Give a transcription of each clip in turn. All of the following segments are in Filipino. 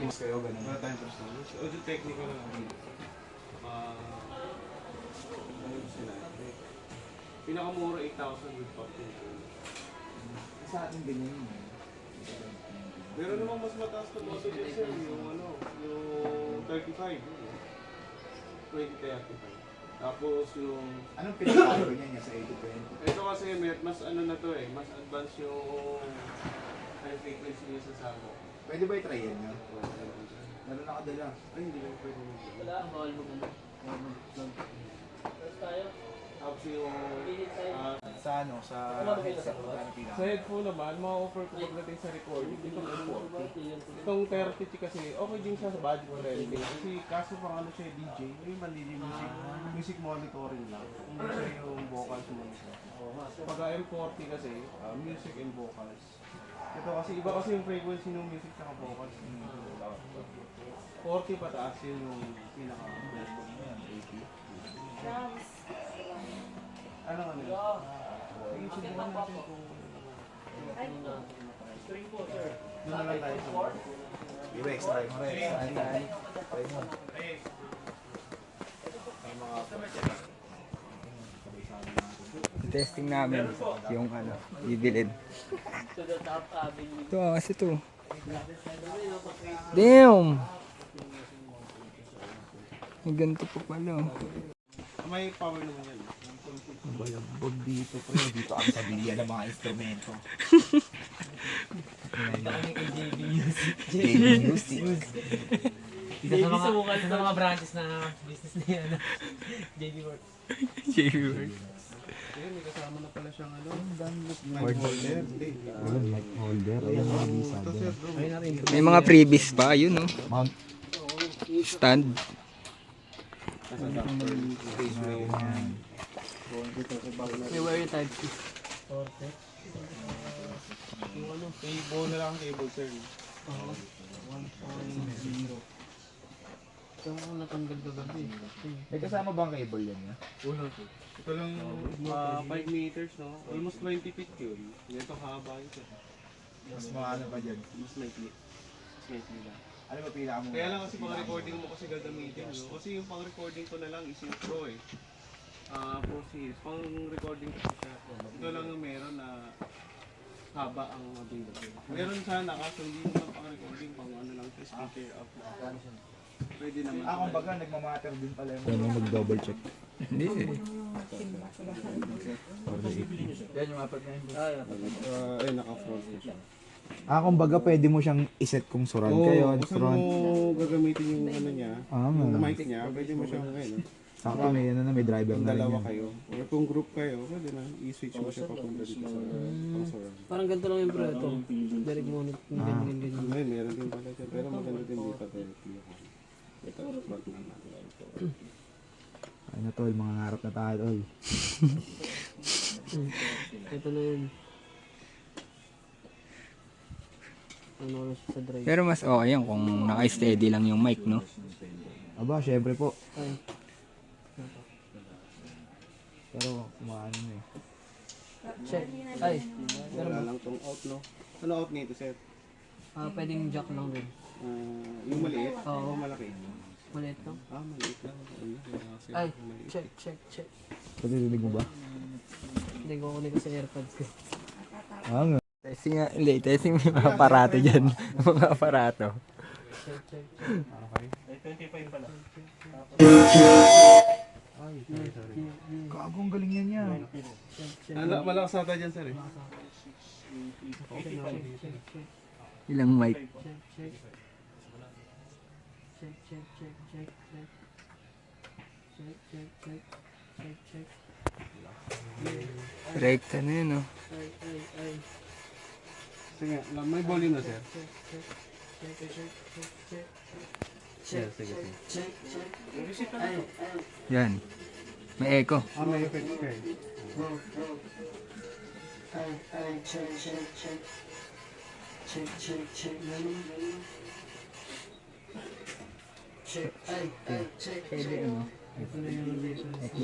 mas kayo, ganun. Wala tayong personal. Audio technical lang ako. Ano sila? Pinakamura 8,000 with parking. Sa atin ganyan yun. Meron namang mas mataas na auto dyan sir, yung ano, yung 35. 2035. Tapos yung... Anong pinakalo niya sa 80-20? Ito kasi mas ano na to eh, mas advanced yung high frequency niya sa sago. Pwede ba i-try yan nyo? Meron nakadala. Ay, hindi lang pwede mo. Wala, bawal mo gano'n. Tapos tayo. Tapos yung... Sa ano? Sa headset? Magkano pila? Sa headphone naman, ma-offer ko pagdating sa recording, itong M40. Itong 30 kasi, okay din siya sa budget friendly. Kasi kaso pang ano siya, DJ, yung manili music monitoring lang. Hindi siya yung vocals monitor. Pag M40 kasi, music and vocals. Ito kasi, iba kasi yung frequency ng music sa vocals. 40 pataas yun yung pinaka-best. 80. Ano ano? Sige, subukan natin kung... String po, sir. Doon na lang tayo sa... Rex, try mo Rex. Try mo. Testing namin yung ano, bibilin. To the top avenue. Ito kasi ito. Damn! May ganito pa pala. May power naman yan. Balambog dito, pre. Dito kami sa bilya ng mga instrumento. JB Music. JB Music. Isa sa mga branches na business na yan. JB Works. JB Works. Ayun, may kasama na pala siyang ano. Mic holder. Mic holder. Ayan, mga bisa dyan. May mga freebies pa, yun no? Mount. Stand. May wire type C. Yung ano, cable na lang ang cable sir. 1.0. Ito ako natanggal kagabi. May kasama bang cable yan niya? Wala to. Ito lang 5 meters no? Almost 20 feet yun. Ganito haba yun sir. Mas mga ano pa dyan? Mas maikli. Mas maikli lang. Ano ba pila mo? Kaya lang kasi pang recording mo kasi gagamitin no? Kasi yung pang recording ko na lang is yung Pro eh. Pro series. Pang recording ko siya. Ito lang yung meron na haba ang available. Meron sana kaso hindi naman pang recording, pang ano lang sa speaker up. Pwede naman. Kung baga, nagmamatter din pala yung... Ano mag-double check? Hindi eh. Yan yung apat na yun. Ay, naka-front ko siya. Kumbaga pwede mo siyang iset kung surround kayo, kung saan front. mo gagamitin yung ano niya, yung mic niya, pwede mo siyang ano. Sakto may, ano, may driver Kung na rin dalawa yan. kayo, or kung group kayo, pwede na i-switch mo siya papunta dito sa surround. Parang ganito lang yung pro ito. Direct monit. Ganyan. Ngayon, meron din pala siya, pero maganda din dito directly ako. Ito, ba't na natin ito. Ano tol, mga ngarap na tayo tol. Ito na yun. Ano na siya sa drive. Pero mas okay yan kung naka-steady lang yung mic, no? Aba, syempre po. Ay. Pero kumaano na eh. Check. Ay. Wala lang tong out, no? Ano out nito, sir? Pwedeng jack lang din. Yung maliit? Oo. Malaki? Maliit lang. Maliit lang. Ayun, kasi Ay. maliit. Check. Patitinig mo ba? Hindi ko kunin ko sa AirPods ko. Nga. Testing nga, hindi. Testing may mga aparato dyan. Mga aparato. Check. Ay, sorry. Gagong galing yan niya. Malakas ata dyan, sir eh. Ilang mic? Check. Rekta na yun, no? Ay. Sige, may volume na, sir. Sige. Yan. May echo. May effects ka eh. Pwede ano?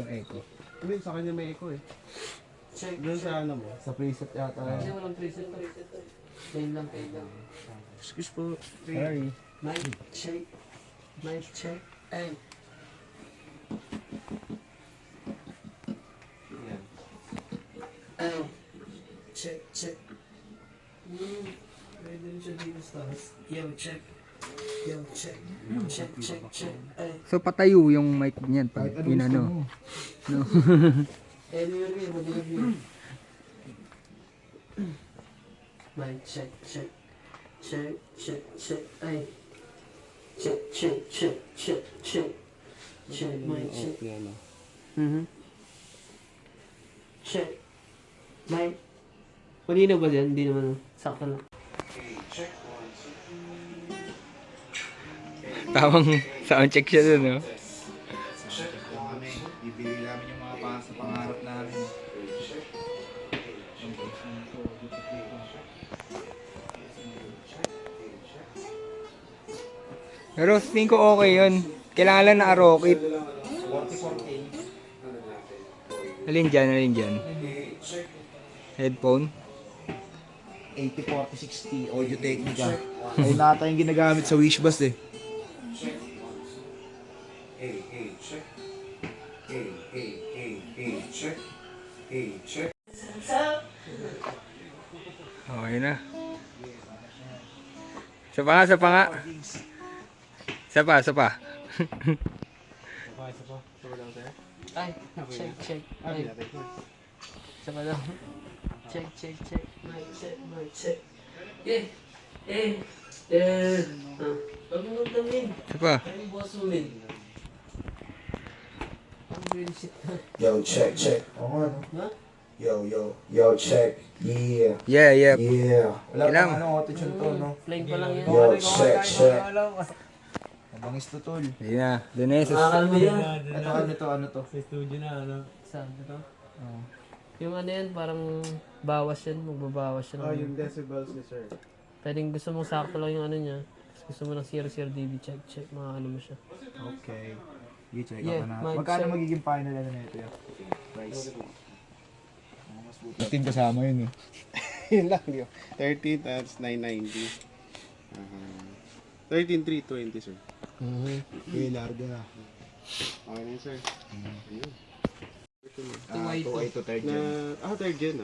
Echo. Hindi, sa kanya may echo eh. Doon sa ano mo? Sa preset yata. Hindi walang preset to. Plain lang. Excuse po. Sorry. Mic check. Mic check. Ay. Yan. Ay. Check, check. Pwede rin siya dito sa taas. Yo, check. Yo, check. Check, check, check. Ay. So patayo yung mic niyan pag Kahit inano. No. Eh, yun, madilag yun. Mic check, check. Check, check, check. Ay. Check, check, check, check, check. Check, mic check. Yan, no? Check. Mic. Kanina ba yan? Hindi naman. Sakto lang. Tamang sound check siya dun, no? Ibigay namin yung mga sa pangarap namin. Pero tingin ko okay yun. Kailangan lang na-arokit. 44K. Alin dyan, alin dyan? Headphone? 80-40-60 Audio Technica. Ay nata yung ginagamit sa Wishbus eh. Okay na. Isa pa nga, isa pa nga. Isa pa, isa pa. Ay, check, check. Ay. Sama lang. Check, check, check. Mic check, mic check. Eh, eh, eh. Huwag mo magdamin. Isa pa. Ay, bukas mo, min. Ang bullshit na. Yo, check, check. Oh, ano? Ha? Yo, check. Yeah, Yeah, yeah. yeah. Wala Kailang. pang ano, auto-tune to, no? Plain pa lang yan. Yo, check, check. Mabangis to, tol. Hindi na. Doon na yun. Nakakalma yan. Ano to? Sa studio na, ano? Saan? Ito? Yung ano yan, parang bawas yan. Magbabawas yan. Oh, yung decibels ni sir. Pwedeng gusto mong sakto lang yung ano niya. Gusto mo ng 00 dB, check, check. Mga ano mo siya. Okay. I-check Yeah, ako na. mic Magkano check. magiging final ano na ito yun? Price. Itin kasama yun eh. Yun lang yun. 13 times 990. 13,320 sir. Okay, larga na. Okay na yun, sir. Ayun. 2.8 to 3rd Na, gen. third gen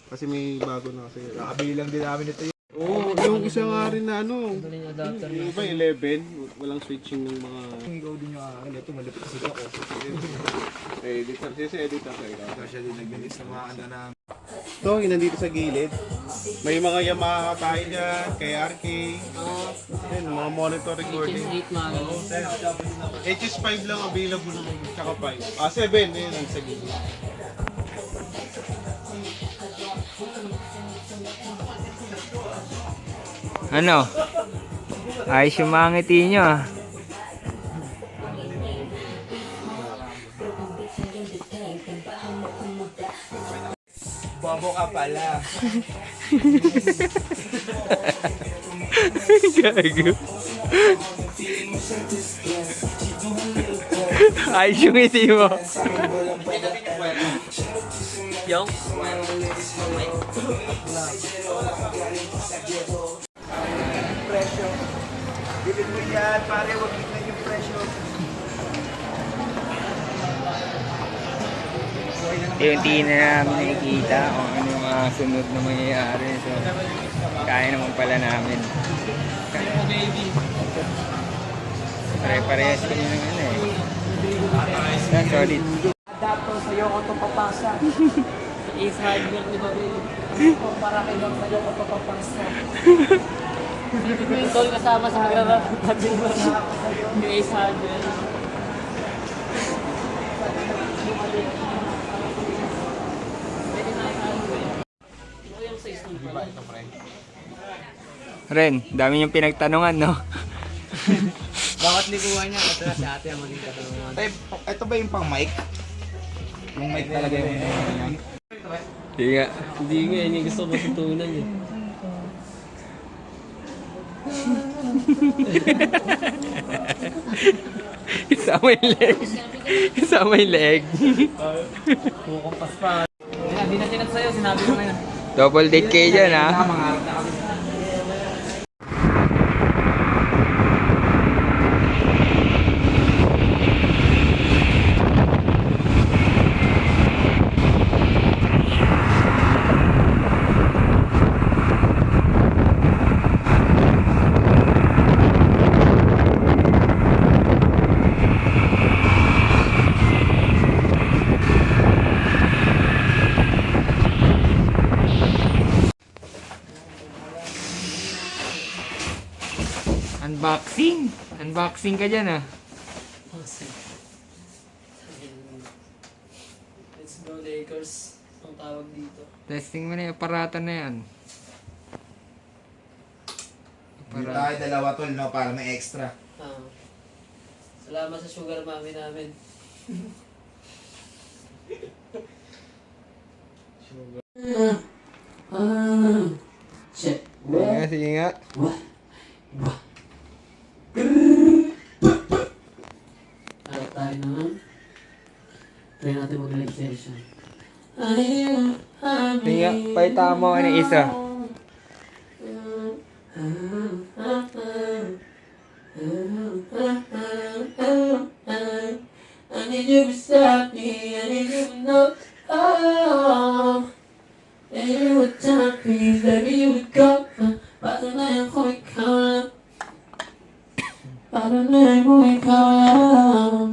kasi may bago na kasi. Nakabili lang din namin ito yun. Oo, yung isa nga rin na ano. Ito yung adapter Yung na. iba 11, walang switching ng mga Ikaw din yung akin. Ito, malapit kasi ako. editor. Kasi editor sa ikaw. Ito siya din nag-release ng mga ano na. Ito, yung nandito sa gilid. May mga Yamaha tayo dyan, KRK. Yun, mga monitor recording. HS8 mga HS5 lang available ng tsaka 5. 7, yun ang sa gilid. Ano? Ayos yung mga ngiti nyo ah. Bobo ka pala. Gago. Ayos yung ngiti mo. Yung? Presyo. Bilhin mo yan, pare, wag tignan yung presyo. Unti na namin nakikita kung ano yung mga sunod na mangyayari. So, kaya naman pala namin. Pare-parehas kami ng ano eh. That's solid. Adapter sa'yo ko ito papasa. Ace hardware ni Babel. Para kay Bang sa'yo ko ito papasa. Yung tol kasama sa magrara. Yung Ace hardware. Pwede na yung hardware. Ano yung size ng pala? Ren, dami yung pinagtanungan, no? Bakit likuhan niya? Ito na si ate ang maging katanungan. Ito ba yung pang mic? Yung mic talaga yung yan. Hindi nga. Hindi nga, yun yung gusto ko matutunan eh. Isama yung leg. Isama yung leg. Kukumpas pa. Hindi na tinat sa'yo, sinabi ko ngayon. Double date kayo dyan, ha? Unboxing. Unboxing ka dyan ah. Let's go Lakers. Ang tawag dito. Testing mo na yung aparato na yan. Dito tayo dalawa tol, no? Para may extra. Salamat sa sugar mami namin. Check. Sige nga. Harap tayo naman. Try natin mag-live session. Sige nga, paita mo ng isa. I need you beside me, I need you to know. Oh, baby, you would time, please, baby, you would go. Paano na yan kung ikaw lang? Paano na yan kung ikaw lang?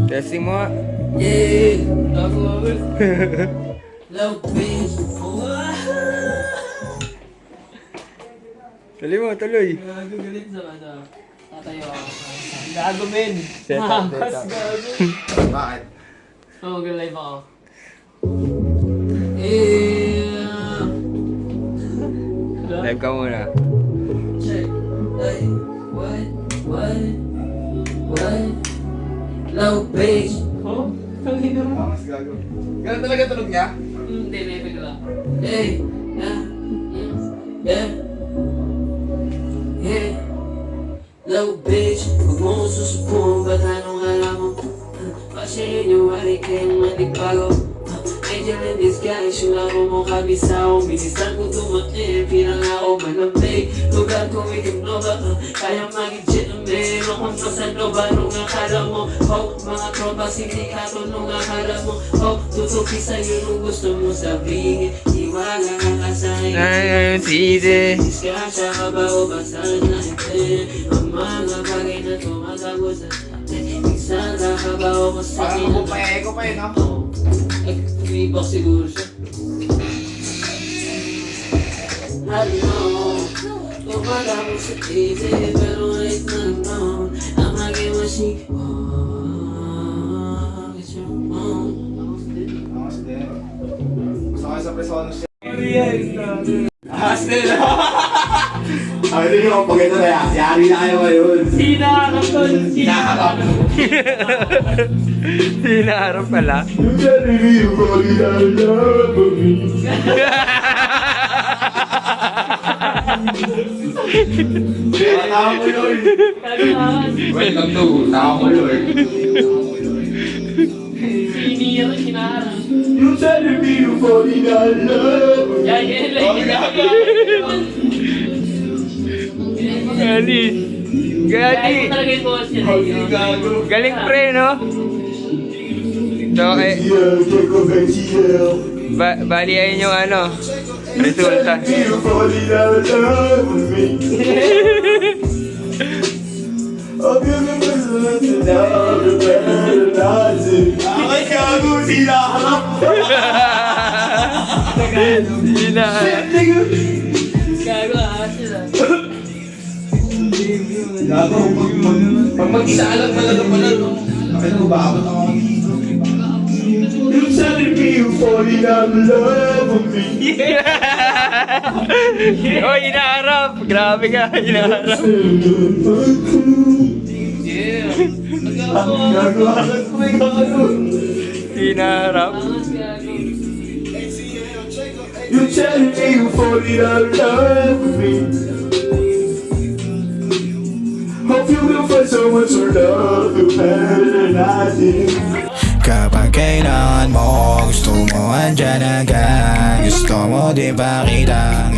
Testing mo nga. Yeah, low bitch. Tuloy mo, tuloy. Galit sa ano. Tatayo ako. Gago, men. Set up, set up. Bakit? Oo, mag-live ako. Yeah. Live ka muna. Check. Ay, what? Low bitch. Oh? Ang hina mo. Mas gago. Ganun talaga tunog niya? Hindi, may bigla. Hey, yeah. Yeah. Low bitch, huwag mo ko susubukan, ba't anong alam mo? Kasi yun yung wari kayong manibago. Angel in disguise, yung laro mo kabisa ko. Minisan ko tumakin, pinangako malamig. Lugar ko ignova, kaya mag-ijit ang meron kung nasano ba nung akala mo. Oh, mga tropa, sindikato nung akala mo. Oh, tutupi sa'yo nung gusto mo sabihin. Iwaga ka sa'yo. Ay, sisi. Diskasya ka ba o basahan na ito? Ang mga bagay na tumatago sa atin. Minsan ka ba o masakin na Parang ko pa eh, no? ay, tumibak siguro siya. I know, tumala mo sa titi, pero right na naman, ang maging masi, it's your own. Angas din. Gusto kayo sa presono siya. Hustle. Ay, hindi nyo pag ito na yan. Yari na kayo ngayon. Hinaharap to, hinaharap. Hinaharap pala. Tama mo yun. Welcome to Tama mo yun. Hiniharap, hinaharap. You telling me you falling in love. Yan, yan lang, hinaharap. Gali. Gali. Kaya talaga yung boss yun. Galing pre, no? So, bali ayun yung ano, resulta. You falling in love with me. Oh, beautiful Ay, gago, hinaharap. Hinaharap. Gago, sila. Gago, pag mag-isaalag talaga pala, no? Nakita ko ba ako dito? You telling me you falling in love with me. Oh, hinaharap. Grabe ka, hinaharap. Yeah. Gago, alas ko may gago. Hinaharap. You telling me you falling in love with me. Hope you will find someone to love you better than I did. Kapag kailangan mo, gusto mo andyan agad. Gusto mo di ba kitang